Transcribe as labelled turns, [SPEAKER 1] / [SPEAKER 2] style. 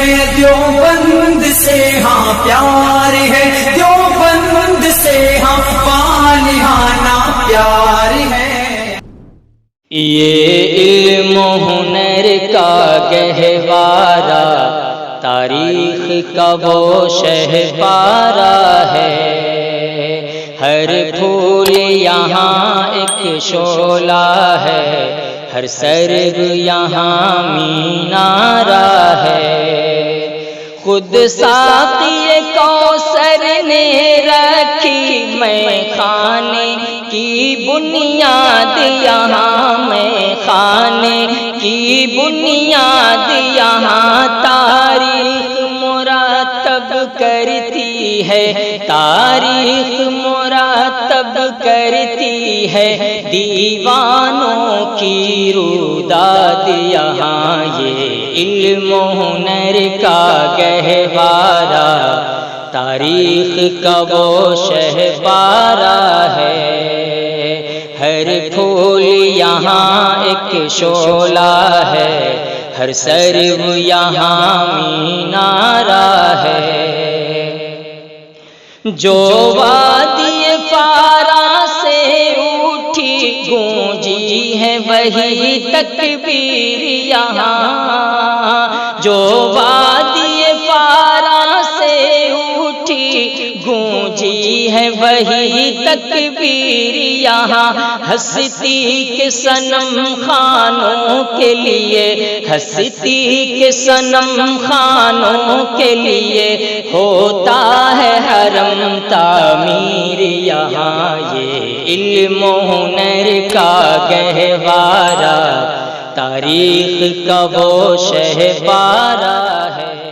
[SPEAKER 1] دیوبند سے ہاں پیار ہے، دیوبند سے ہاں فالحانہ پیار ہے۔
[SPEAKER 2] یہ علم و ہنر کا گہوارہ تاریخ کا وہ شہپارہ ہے، ہر پھول یہاں ایک شعلہ ہے، ہر سرگ یہاں مینارہ ہے۔ خود ساقی کوثر نے رکھی میں خانے کی بنیاد یہاں، میں خانے کی بنیاد یہاں، تاریخ مرتب کرتی ہے، تاریخ مرتب کرتی ہے، دیوانوں کی روداد یہاں، یہ علم و ہنر کا گہوارہ تاریخ کا وہ شہپارہ ہے، ہر پھول یہاں ایک شعلہ ہے، ہر سرو یہاں مینارہ ہے۔ جو وادی فارا سے اٹھی گونجی ہے وہی تکبیر یہاں، جو وادی فارا سے اٹھی گونجی ہے وہی تکبیر یہاں، ہستی کے صنم خانوں کے لیے، ہستی کے صنم خانوں کے لیے ہوتا ہے حرم تعمیر یہاں، یہ علم و ہنر کا گہوارہ تاریخ کا وہ شہپارہ ہے۔